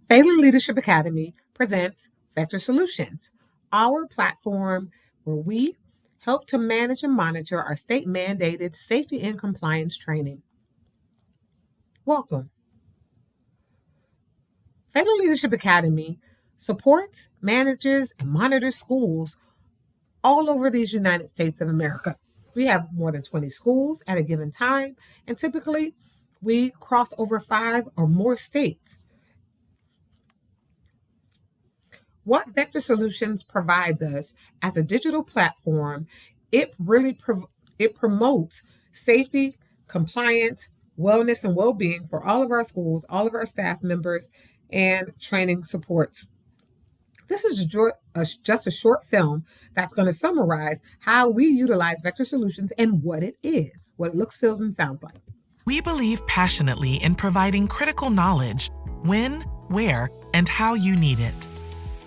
Phelan Leadership Academy presents Vector Solutions, our platform where we help to manage and monitor our state mandated safety and compliance training. Welcome. Phelan Leadership Academy supports, manages, and monitors schools all over these United States of America. We have more than 20 schools at a given time, and typically we cross over 5 or more states. What Vector Solutions provides us as a digital platform, it really it promotes safety, compliance, wellness, and well-being for all of our schools, all of our staff members, and training supports. This is just a short film that's going to summarize how we utilize Vector Solutions and what it is, what it looks, feels, and sounds like. We believe passionately in providing critical knowledge when, where, and how you need it.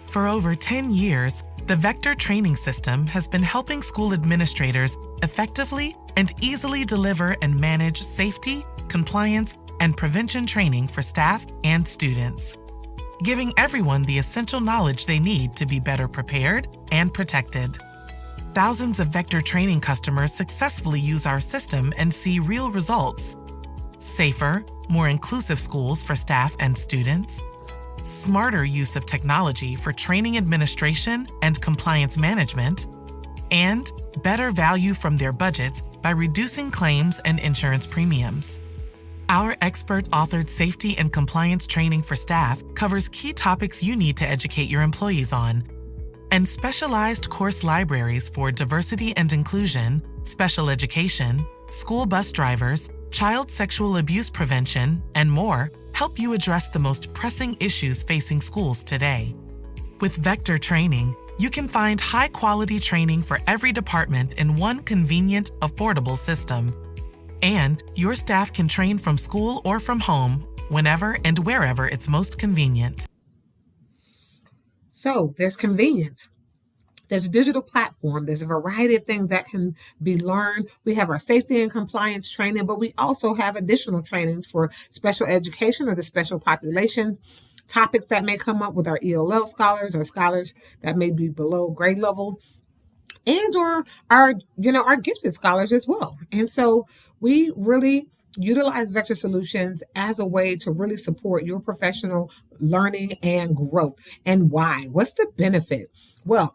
For over 10 years, the Vector training system has been helping school administrators effectively and easily deliver and manage safety, compliance, and prevention training for staff and students, giving everyone the essential knowledge they need to be better prepared and protected. Thousands of Vector training customers successfully use our system and see real results. Safer, more inclusive schools for staff and students, smarter use of technology for training administration and compliance management, and better value from their budgets by reducing claims and insurance premiums. Our expert-authored safety and compliance training for staff covers key topics you need to educate your employees on, and specialized course libraries for diversity and inclusion, special education, school bus drivers, child sexual abuse prevention, and more help you address the most pressing issues facing schools today. With Vector Training, you can find high-quality training for every department in one convenient, affordable system. And your staff can train from school or from home, whenever and wherever it's most convenient. So there's convenience. There's a digital platform. There's a variety of things that can be learned. We have our safety and compliance training, but we also have additional trainings for special education or the special populations, topics that may come up with our ELL scholars or scholars that may be below grade level, and or our gifted scholars as well. And so we really utilize Vector Solutions as a way to really support your professional learning and growth. And why? What's the benefit? Well,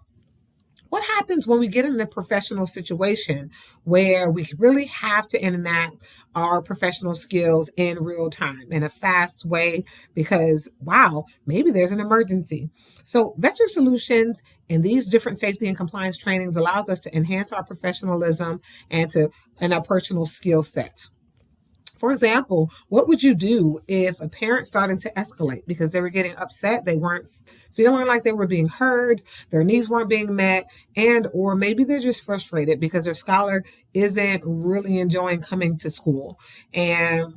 what happens when we get in a professional situation where we really have to enact our professional skills in real time in a fast way because, wow, maybe there's an emergency. So Vector Solutions and these different safety and compliance trainings allows us to enhance our professionalism and our personal skill sets. For example, what would you do if a parent started to escalate because they were getting upset, they weren't feeling like they were being heard, their needs weren't being met, and or maybe they're just frustrated because their scholar isn't really enjoying coming to school, and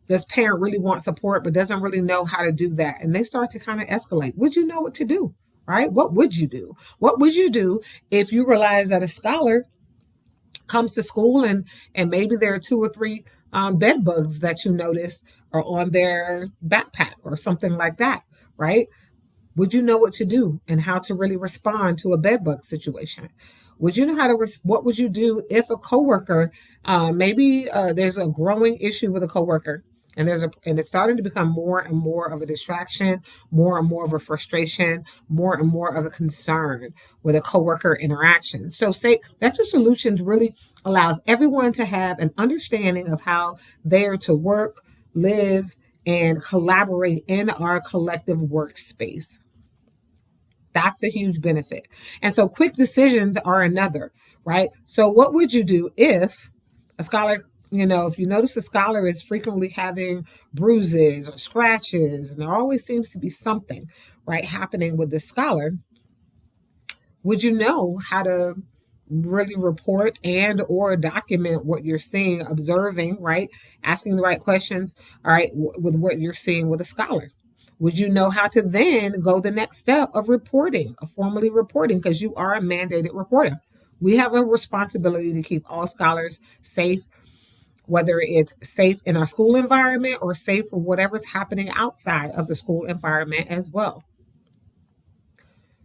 this parent really wants support but doesn't really know how to do that, and they start to kind of escalate. Would you know what to do, right? What would you do? What would you do if you realize that a scholar comes to school and maybe there are 2 or 3 bed bugs that you notice are on their backpack or something like that, right? Would you know what to do and how to really respond to a bed bug situation? Would you know what would you do if a coworker, maybe there's a growing issue with a coworker and it's starting to become more and more of a distraction, more and more of a frustration, more and more of a concern with a coworker interaction. So Vector Solutions really allows everyone to have an understanding of how they are to work, live, and collaborate in our collective workspace. That's a huge benefit. And so quick decisions are another, right? So what would you do if a scholar, if you notice a scholar is frequently having bruises or scratches, and there always seems to be something, right, happening with this scholar, would you know how to really report and or document what you're seeing, observing, right? Asking the right questions, all right, with what you're seeing with a scholar. Would you know how to then go the next step of reporting, of formally reporting, because you are a mandated reporter. We have a responsibility to keep all scholars safe, whether it's safe in our school environment or safe for whatever's happening outside of the school environment as well.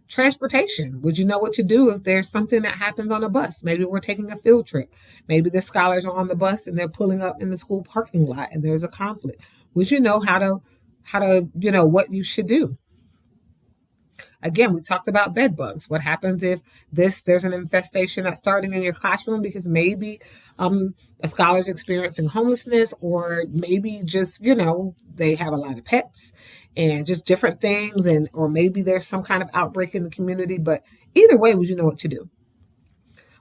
Transportation. Would you know what to do if there's something that happens on a bus? Maybe we're taking a field trip. Maybe the scholars are on the bus and they're pulling up in the school parking lot and there's a conflict. Would you know how to what you should do? Again, we talked about bed bugs. What happens if there's an infestation that's starting in your classroom because maybe a scholar's experiencing homelessness, or maybe just, they have a lot of pets and just different things, and or maybe there's some kind of outbreak in the community. But either way, would you know what to do?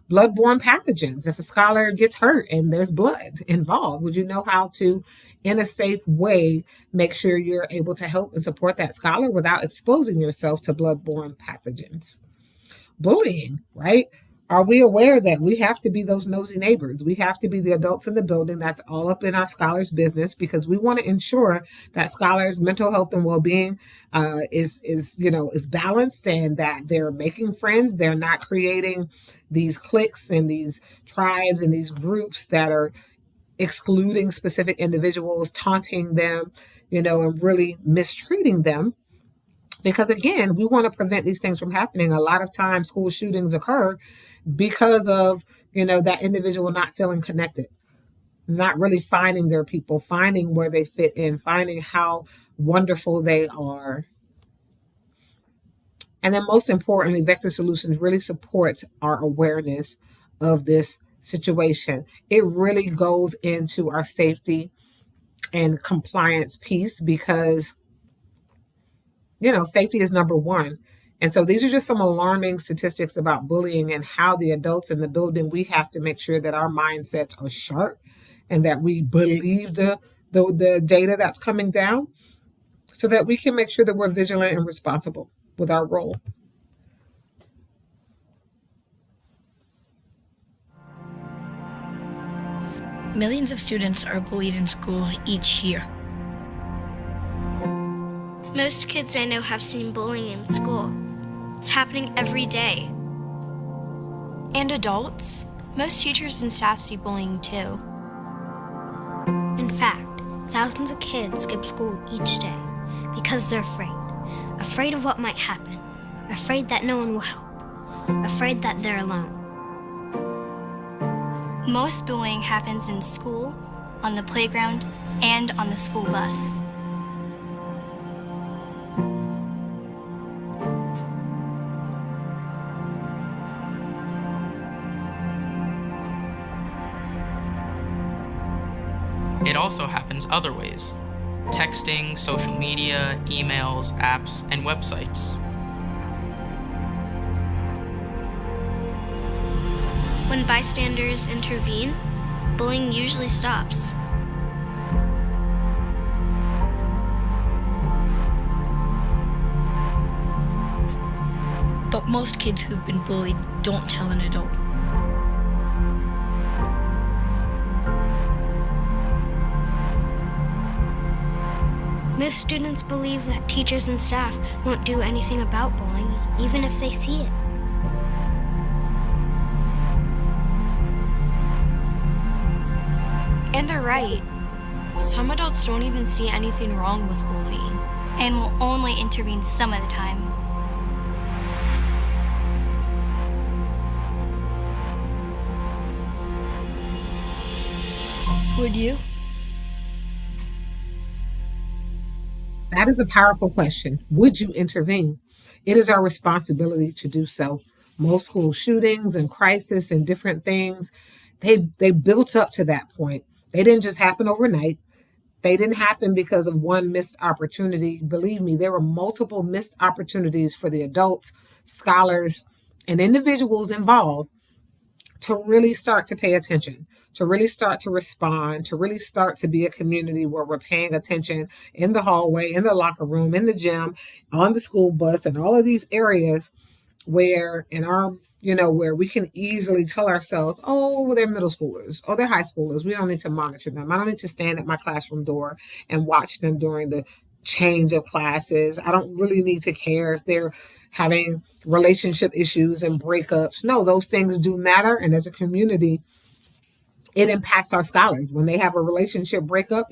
Bloodborne pathogens. If a scholar gets hurt and there's blood involved, would you know how to, in a safe way, make sure you're able to help and support that scholar without exposing yourself to bloodborne pathogens? Bullying, right? Are we aware that we have to be those nosy neighbors? We have to be the adults in the building that's all up in our scholars' business, because we want to ensure that scholars' mental health and well-being is balanced, and that they're making friends. They're not creating these cliques and these tribes and these groups that are excluding specific individuals, taunting them, and really mistreating them. Because again, we want to prevent these things from happening. A lot of times school shootings occur because of, that individual not feeling connected, not really finding their people, finding where they fit in, finding how wonderful they are. And then most importantly, Vector Solutions really supports our awareness of this situation. It really goes into our safety and compliance piece, because safety is number one. And so these are just some alarming statistics about bullying, and how the adults in the building, we have to make sure that our mindsets are sharp and that we believe the data that's coming down, so that we can make sure that we're vigilant and responsible with our role. Millions of students are bullied in school each year. Most kids I know have seen bullying in school. It's happening every day. And adults. Most teachers and staff see bullying too. In fact, thousands of kids skip school each day because they're afraid. Afraid of what might happen. Afraid that no one will help. Afraid that they're alone. Most bullying happens in school, on the playground, and on the school bus. It also happens other ways: texting, social media, emails, apps, and websites. When bystanders intervene, bullying usually stops. But most kids who've been bullied don't tell an adult. Most students believe that teachers and staff won't do anything about bullying, even if they see it. And they're right. Some adults don't even see anything wrong with bullying, and will only intervene some of the time. Would you? That is a powerful question. Would you intervene? It is our responsibility to do so. Most school shootings and crisis and different things, they built up to that point. They didn't just happen overnight. They didn't happen because of one missed opportunity. Believe me, there were multiple missed opportunities for the adults, scholars, and individuals involved to really start to pay attention, to really start to respond, to really start to be a community where we're paying attention in the hallway, in the locker room, in the gym, on the school bus, and all of these areas where where we can easily tell ourselves, oh, well, they're middle schoolers, oh, they're high schoolers. We don't need to monitor them. I don't need to stand at my classroom door and watch them during the change of classes. I don't really need to care if they're having relationship issues and breakups. No, those things do matter. And as a community, It impacts our scholars. When they have a relationship breakup,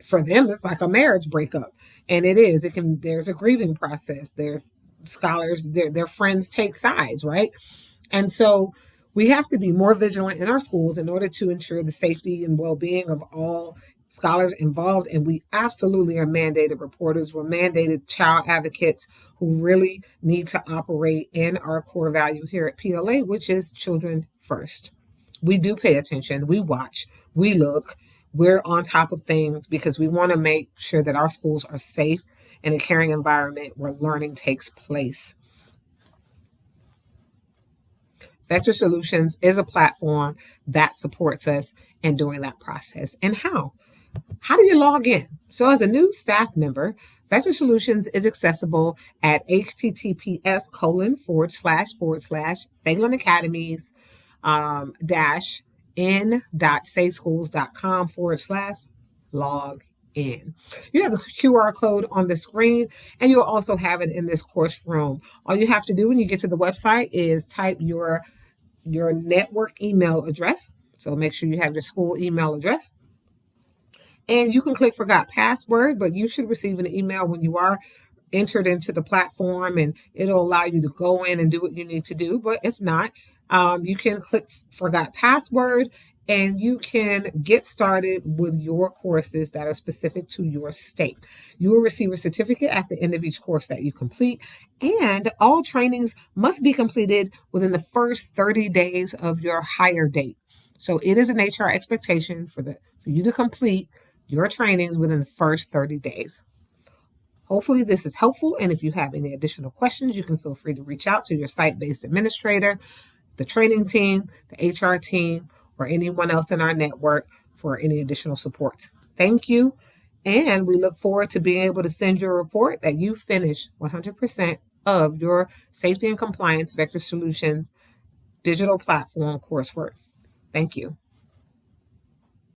for them, it's like a marriage breakup. And it is. There's a grieving process. There's scholars, their friends take sides, right? And so we have to be more vigilant in our schools in order to ensure the safety and well-being of all scholars involved. And we absolutely are mandated reporters. We're mandated child advocates who really need to operate in our core value here at PLA, which is children first. We do pay attention. We watch. We look. We're on top of things because we want to make sure that our schools are safe and a caring environment where learning takes place. Vector Solutions is a platform that supports us in doing that process. And how? How do you log in? So as a new staff member, Vector Solutions is accessible at https://Phelan Academies -n.safeschools.com/log in. You have the QR code on the screen, and you'll also have it in this course room. All you have to do when you get to the website is type your network email address. So make sure you have your school email address. And you can click forgot password, but you should receive an email when you are entered into the platform, and it'll allow you to go in and do what you need to do. But if not, you can click forgot password, and you can get started with your courses that are specific to your state. You will receive a certificate at the end of each course that you complete, and all trainings must be completed within the first 30 days of your hire date. So it is an HR expectation for you to complete your trainings within the first 30 days. Hopefully this is helpful, and if you have any additional questions, you can feel free to reach out to your site-based administrator, the training team, the HR team, or anyone else in our network for any additional support. Thank you, and we look forward to being able to send you a report that you finished 100% of your Safety and Compliance Vector Solutions digital platform coursework. Thank you.